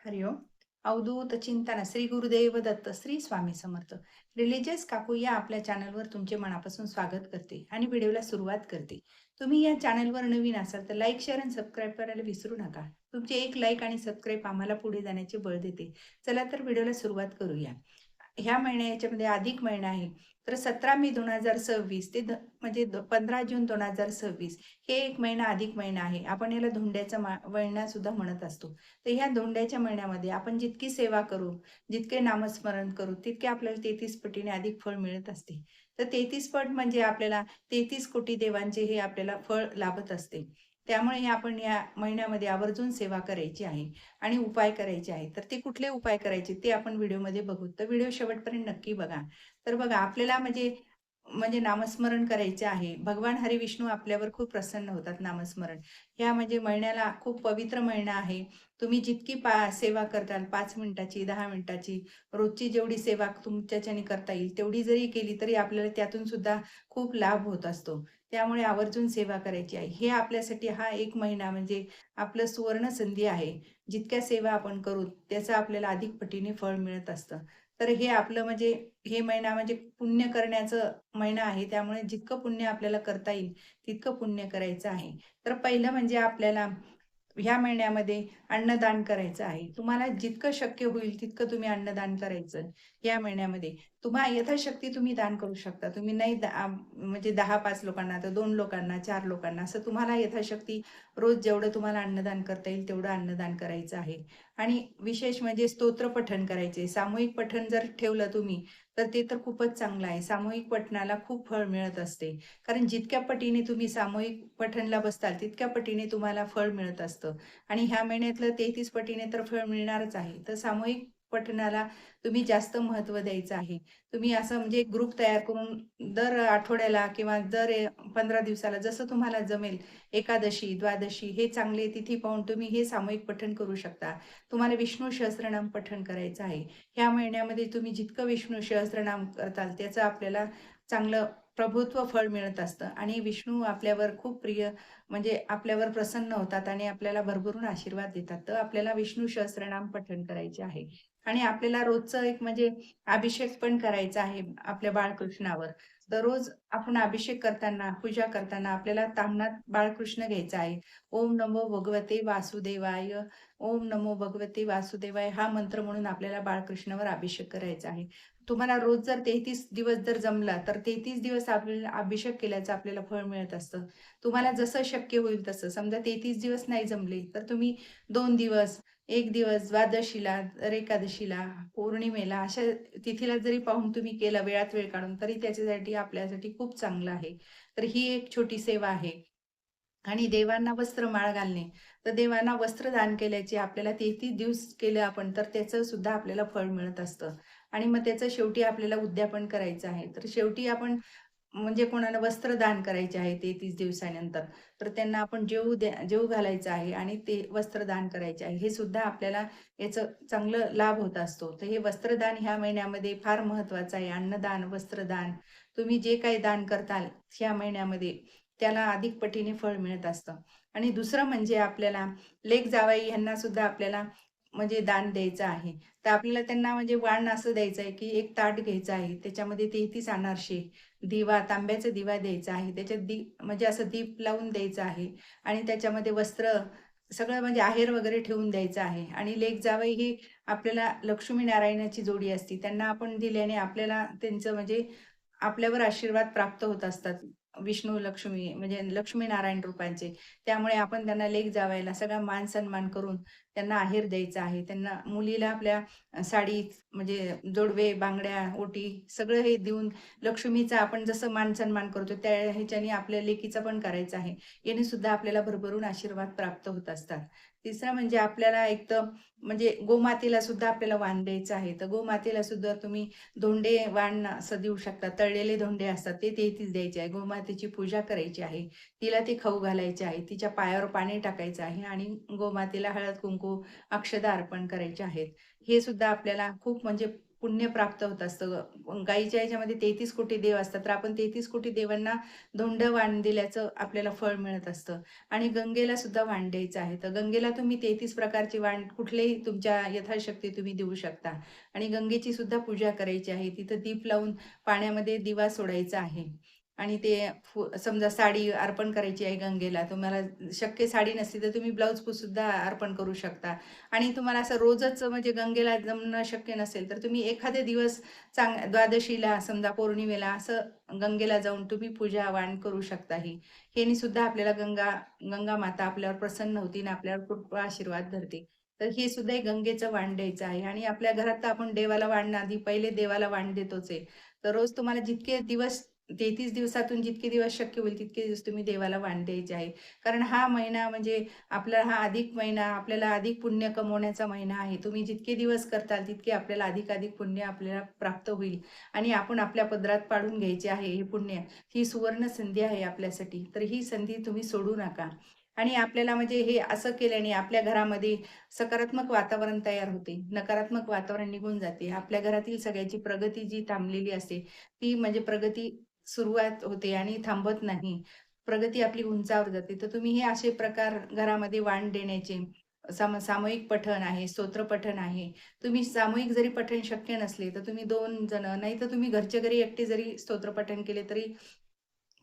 हरिओम. अवधूत चिंतन श्री गुरुदेव दत्त श्री स्वामी समर्थ. रिलिजियस काकू या आपल्या चॅनलवर तुमचे मनापासून स्वागत करते आणि व्हिडिओला सुरुवात करते. तुम्ही या चॅनलवर नवीन असाल तर लाईक, शेअर आणि सबस्क्राईब करायला विसरू नका. तुमचे एक लाईक आणि सबस्क्राईब आम्हाला पुढे जाण्याचे बळ देते. चला तर व्हिडिओला सुरुवात करूया. ह्या महिन्याच्यामध्ये अधिक महिना आहे. तर 17 मे 2026 ते म्हणजे 15 जून 2026 हे एक महिना अधिक महिना आहे. आपण याला धोंड्याचा महिना सुद्धा म्हणत असतो. तर ह्या धोंड्याच्या महिन्यामध्ये आपण जितकी सेवा करू, जितके नामस्मरण करू, तितके आपल्याला 33 पटीने अधिक फळ मिळत असते. तर 33 पट म्हणजे आपल्याला 33 कोटी देवांचे हे आपल्याला फळ लाभत असते. त्यामुळे आपण या महिन्यामध्ये आवर्जून सेवा करायची आहे आणि उपाय करायचे आहेत. तर ते कुठले उपाय करायचे ते आपण व्हिडिओमध्ये बघू. तर व्हिडिओ शेवटपर्यंत नक्की बघा. तर बघा आपल्याला म्हणजे म्हणजे नामस्मरण करायचे आहे. भगवान हरी विष्णू आपल्यावर खूप प्रसन्न होतात नामस्मरण. ह्या म्हणजे महिन्याला खूप पवित्र महिना आहे. तुम्ही जितकी सेवा करताल 5 मिनिटाची, 10 मिनिटाची, रोजची जेवढी सेवा तुमच्याच्याने करता येईल तेवढी जरी केली तरी आपल्याला त्यातून सुद्धा खूप लाभ होत असतो. त्यामुळे आवर्जून सेवा करायची आहे. हे आपल्यासाठी हा एक महिना म्हणजे आपलं सुवर्ण संधी आहे. जितक्या सेवा आपण करू त्याचं आपल्याला अधिक पटीने फळ मिळत असतं. तर हे आपलं म्हणजे हे महिना म्हणजे पुण्य करण्याचं महिना आहे. त्यामुळे जितकं पुण्य आपल्याला करता येईल तितकं पुण्य करायचं आहे. तर पहिलं म्हणजे आपल्याला ह्या महिन्यामध्ये अन्नदान करायचं आहे. तुम्हाला जितकं शक्य होईल तितकं तुम्ही अन्नदान करायचं या महिन्यामध्ये. तुम्हाला यथाशक्ती तुम्ही दान करू शकता. तुम्ही नाही म्हणजे 10-5 लोकांना, तर 2 लोकांना, 4 लोकांना असं तुम्हाला यथाशक्ती रोज जेवढं तुम्हाला अन्नदान करता येईल तेवढं अन्नदान करायचं आहे. आणि विशेष म्हणजे स्तोत्र पठण करायचे. सामूहिक पठण जर ठेवलं तुम्ही, तर ते तर खूपच चांगलं आहे. सामूहिक पठणाला खूप फळ मिळत असते. कारण जितक्या पटीने तुम्ही सामूहिक पठणला बसताल, तितक्या पटीने तुम्हाला फळ मिळत असतं. आणि ह्या महिन्यातलं 33 पटीने तर फळ मिळणारच आहे. तर सामूहिक पठणाला तुम्ही जास्त महत्त्व द्यायचं आहे. तुम्ही असं म्हणजे एक ग्रुप तयार करून दर आठवड्याला किंवा दर 15 दिवसाला जसं तुम्हाला जमेल, एकादशी, द्वादशी हे चांगले तिथी पाहून तुम्ही हे सामूहिक पठण करू शकता. तुम्हाला विष्णू सहस्त्रनाम पठण करायचं आहे. ह्या महिन्यामध्ये तुम्ही जितकं विष्णू सहस्त्रनाम करताल त्याचं आपल्याला चांगलं प्रभुत्व फळ मिळत असतं आणि विष्णू आपल्यावर खूप प्रिय म्हणजे आपल्यावर प्रसन्न होतात आणि आपल्याला भरभरून आशीर्वाद देतात. तर आपल्याला विष्णू सहस्त्रनाम पठण करायचे आहे. आणि आपल्याला रोजचं एक म्हणजे अभिषेक पण करायचा आहे आपल्या बाळकृष्णावर. तर रोज आपण अभिषेक करताना, पूजा करताना आपल्याला ताम्हणात बाळकृष्ण घ्यायचा आहे. ओम नमो भगवते वासुदेवाय, ओम नमो भगवते वासुदेवाय हा मंत्र म्हणून आपल्याला बाळकृष्णावर अभिषेक करायचा आहे. तुम्हाला रोज जर 33 दिवस जर जमला, तर 33 दिवस आपल्याला अभिषेक केल्याचं आपल्याला फळ मिळत असतं. तुम्हाला जसं शक्य होईल तसं. समजा 33 दिवस नाही जमले, तर तुम्ही 2 दिवस, 1 दिवस, द्वादशीला, तर एकादशीला, पौर्णिमेला अशा तिथीला जरी पाहून तुम्ही केलं वेळात वेळ काढून, तरी त्याच्यासाठी आपल्यासाठी खूप चांगलं आहे. तर ही एक छोटी सेवा आहे. आणि देवांना वस्त्रमाळ घालणे. तर देवांना वस्त्रदान केल्याचे आपल्याला 33 दिवस केलं आपण, तर त्याचं सुद्धा आपल्याला फळ मिळत असतं. आणि मग त्याचं शेवटी आपल्याला उद्यापन करायचं आहे. तर शेवटी आपण म्हणजे कोणाला वस्त्रदान करायचे आहे 33 दिवसानंतर. तर त्यांना आपण जेवू घालायचं आहे आणि ते वस्त्रदान करायचे आहे. हे सुद्धा आपल्याला याचं चांगलं लाभ होत असतो. तर हे वस्त्रदान ह्या महिन्यामध्ये फार महत्त्वाचं आहे. अन्नदान, वस्त्रदान तुम्ही जे काही दान करताल ह्या महिन्यामध्ये त्याला अधिक पटीने फळ मिळत असतं. आणि दुसरं म्हणजे आपल्याला लेक-जावई यांना सुद्धा आपल्याला म्हणजे दान द्यायचं आहे. तर आपल्याला त्यांना म्हणजे वाण असं द्यायचं आहे, की एक ताट घ्यायचं आहे. त्याच्यामध्ये 33 अनारसे, दिवा, तांब्याचा दिवा द्यायचा आहे. त्याच्यात म्हणजे असं दीप लावून द्यायचं आहे आणि त्याच्यामध्ये वस्त्र सगळं म्हणजे आहेर वगैरे ठेवून द्यायचं आहे. आणि लेक-जावई ही आपल्याला लक्ष्मी-नारायणाची जोडी असते. त्यांना आपण दिल्याने आपल्याला त्यांचं म्हणजे आपल्यावर आशीर्वाद प्राप्त होत असतात. विष्णू, लक्ष्मी म्हणजे लक्ष्मी-नारायण रूपांचे. त्यामुळे आपण त्यांना लेक जावयाला सगळा मान-सन्मान करून त्यांना आहेर द्यायचा आहे. त्यांना मुलीला आपल्या साडी म्हणजे जोडवे, बांगड्या, ओटी सगळं हे देऊन लक्ष्मीचा आपण जसं मान-सन्मान करतो त्या ह्याच्याने आपल्या लेकीचा पण करायचा आहे. याने सुद्धा आपल्याला भरभरून आशीर्वाद प्राप्त होत असतात. तिसरं म्हणजे आपल्याला एक तर म्हणजे गोमातेला सुद्धा आपल्याला वाण द्यायचं आहे. तर गोमातेला सुद्धा तुम्ही धोंडे वाण असं देऊ शकता. तळलेले धोंडे असतात ते 33 द्यायचे आहे. गोमातेची पूजा करायची आहे. तिला ते खाऊ घालायचे आहे. तिच्या पायावर पाणी टाकायचं आहे आणि गोमातेला हळद-कुंकू, अक्षदा अर्पण करायचे आहेत. हे सुद्धा आपल्याला खूप म्हणजे पुण्य प्राप्त होत असतं. गाईच्या ह्याच्यामध्ये 33 कोटी देव असतात, तर आपण 33 कोटी देवांना धोंड वाण दिल्याचं आपल्याला फळ मिळत असतं. आणि गंगेला सुद्धा वाण द्यायचं आहे. तर गंगेला तुम्ही 33 प्रकारचे वाण कुठलेही तुमच्या यथाशक्ती तुम्ही देऊ शकता. आणि गंगेची सुद्धा पूजा करायची आहे. तिथं दीप लावून पाण्यामध्ये दिवा सोडायचा आहे. आणि ते समजा साडी अर्पण करायची आहे गंगेला. तुम्हाला शक्य साडी नसली तर तुम्ही ब्लाउज पीस सुद्धा अर्पण करू शकता. आणि तुम्हाला असं रोजच म्हणजे गंगेला जमणं शक्य नसेल, तर तुम्ही एखादे दिवस द्वादशीला समजा पौर्णिमेला असं गंगेला जाऊन तुम्ही पूजा वाण करू शकता ही. ह्यानी सुद्धा आपल्याला गंगा माता आपल्यावर प्रसन्न होती आणि आपल्यावर खूप आशीर्वाद धरते. तर हे सुद्धा एक गंगेचं वाण द्यायचं आहे. आणि आपल्या घरात तर आपण देवाला वाण आधी पहिले देवाला वाण देतोच आहे. तर रोज तुम्हाला जितके दिवस 33 दिवसातून जितके दिवस शक्य होईल तितके दिवस तुम्ही देवाला वाण द्यायचे आहे. कारण हा महिना म्हणजे आपला हा अधिक महिना आपल्याला अधिक पुण्य कमवण्याचा महिना आहे. तुम्ही जितके दिवस करताल तितके आपल्याला अधिक पुण्य आपल्याला प्राप्त होईल. आणि आपण आपल्या पदरात पाडून घ्यायचे आहे हे पुण्य. ही सुवर्ण संधी आहे आपल्यासाठी. तर ही संधी तुम्ही सोडू नका. आणि आपल्याला म्हणजे हे असं केल्याने आपल्या घरामध्ये सकारात्मक वातावरण तयार होते. नकारात्मक वातावरण निघून जाते. आपल्या घरातील सगळ्याची प्रगती जी थांबलेली असते, ती म्हणजे प्रगती सुरुवात होते आणि थांबत नाही. प्रगती आपली उंचावर जाते. तर तुम्ही हे असे प्रकार घरामध्ये वाण देण्याचे सामूहिक पठण आहे, स्तोत्र पठण आहे. तुम्ही सामूहिक जरी पठण शक्य नसले, तर तुम्ही 2 जण नाहीतर तुम्ही घरच्या घरी एकटे जरी स्तोत्र पठण केले तरी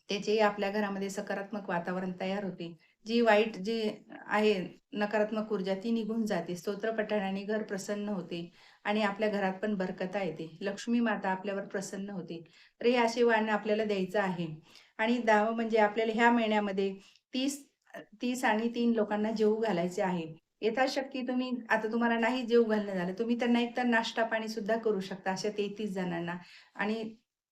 त्याचेही आपल्या घरामध्ये सकारात्मक वातावरण तयार होते. जी वाईट जी आहे नकारात्मक ऊर्जा ती निघून जाते. स्तोत्र पठणाने घर प्रसन्न होते आणि आपल्या घरात पण बरकता येते. लक्ष्मी माता आपल्यावर प्रसन्न होते. तर हे असे वाण आपल्याला द्यायचं आहे. आणि 10वं म्हणजे आपल्याला ह्या महिन्यामध्ये 30 30 आणि 3 लोकांना जेवू घालायचे आहे. यथाशक्ती तुम्ही आता तुम्हाला नाही जेवू घालणं झालं, तुम्ही त्यांना एकतर नाश्ता पाणी सुद्धा करू शकता अशा 33 जणांना. आणि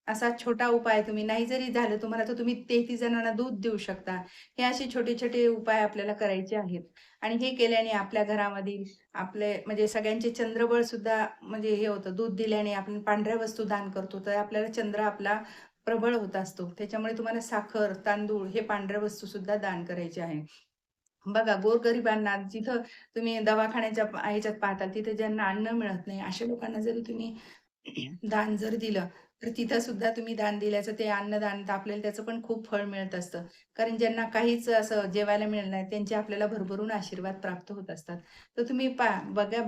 असा छोटा उपाय तुम्ही नाही जरी झालं तुम्हाला तर तुम्ही 33 जणांना दूध देऊ शकता. हे असे छोटे-छोटे उपाय आपल्याला करायचे आहेत. आणि हे केल्याने आपल्या घरामधील आपले म्हणजे सगळ्यांचे चंद्रबळ सुद्धा म्हणजे हे होतं. दूध दिल्याने आपण पांढऱ्या वस्तू दान करतो, तर आपल्याला चंद्र आपला प्रबळ होत असतो. त्याच्यामुळे तुम्हाला साखर, तांदूळ हे पांढऱ्या वस्तू सुद्धा दान करायचे आहे. बघा गोरगरिबांना जिथं तुम्ही दवाखान्याच्या ह्याच्यात पाहताल, तिथे ज्यांना अन्न मिळत नाही, अशा लोकांना जरी तुम्ही दान जर दिलं, तर तिथं सुद्धा तुम्ही दान दिल्याचं ते अन्नदान तर आपल्याला त्याचं पण खूप फळ मिळत असतं. कारण ज्यांना काहीच असं जेवायला मिळत नाही, त्यांचे आपल्याला भरभरून आशीर्वाद प्राप्त होत असतात. तर तुम्ही बघा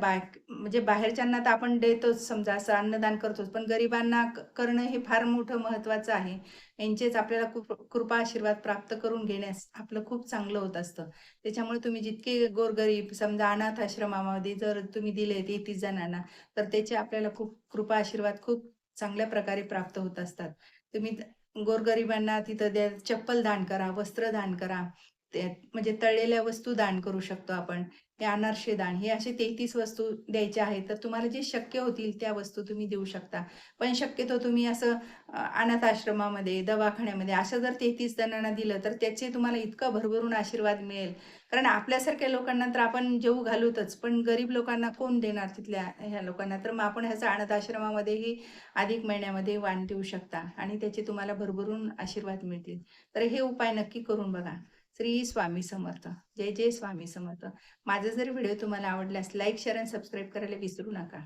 म्हणजे बाहेरच्यांना तर आपण देतोच समजा असं अन्नदान करतोच, पण गरिबांना करणं हे फार मोठं महत्त्वाचं आहे. यांचेच आपल्याला खूप कृपा आशीर्वाद प्राप्त करून घेण्यास आपलं खूप चांगलं होत असतं. त्याच्यामुळे तुम्ही जितके गोरगरीब समजा अनाथ आश्रमामध्ये जर तुम्ही दिले 33 जणांना, तर त्याचे आपल्याला खूप कृपा आशीर्वाद खूप चांगल्या प्रकारे प्राप्त होत असतात. तुम्ही गोरगरिबांना तिथं द्या, चप्पल दान करा, वस्त्र दान करा. ते म्हणजे तळलेल्या वस्तू दान करू शकतो आपण. हे अनारसे दान, हे असे 33 वस्तू द्यायच्या आहेत. तर तुम्हाला जे शक्य होतील त्या वस्तू तुम्ही देऊ शकता. पण शक्यतो तुम्ही असं अनाथ आश्रमामध्ये, दवाखान्यामध्ये असं जर 33 जणांना दिलं, तर त्याचे तुम्हाला इतका भरभरून आशीर्वाद मिळेल. कारण आपल्यासारख्या लोकांना तर आपण जेवू घालूतच, पण गरीब लोकांना कोण देणार तिथल्या ह्या लोकांना? तर मग आपण ह्याचा अनाथ आश्रमामध्येही अधिक महिन्यामध्ये वाण देऊ शकता आणि त्याचे तुम्हाला भरभरून आशीर्वाद मिळतील. तर हे उपाय नक्की करून बघा. श्री स्वामी समर्थ. जय जय स्वामी समर्थ. माझा जर व्हिडिओ तुम्हाला आवडल्यास लाईक, शेअर आणि सबस्क्राईब करायला विसरू नका.